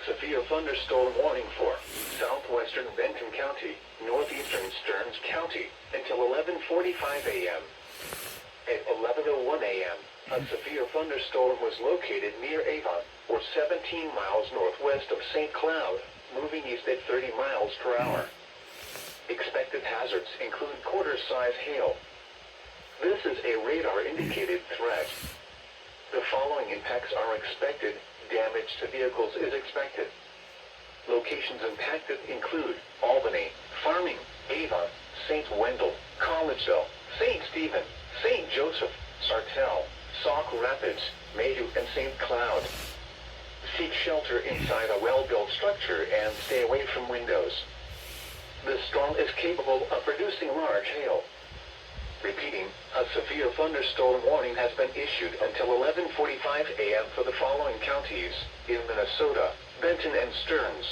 severe thunderstorm warning for southwestern Benton County, northeastern Stearns County, until 11:45 a.m. At 11:01 a.m., a severe thunderstorm was located near Avon, or 17 miles northwest of St. Cloud, moving east at 30 miles per hour. Expected hazards include quarter-size hail. This is a radar-indicated threat. The following impacts are expected. Damage to vehicles is expected. Locations impacted include Albany, Farming, Avon, St. Wendell, Collegeville, St. Stephen, St. Joseph, Sartell, Sauk Rapids, Mayhew, and St. Cloud. Seek shelter inside a well-built structure and stay away from windows. The storm is capable of producing large hail. Repeating, a severe thunderstorm warning has been issued until 11:45 a.m. for the following counties in Minnesota: Benton and Stearns,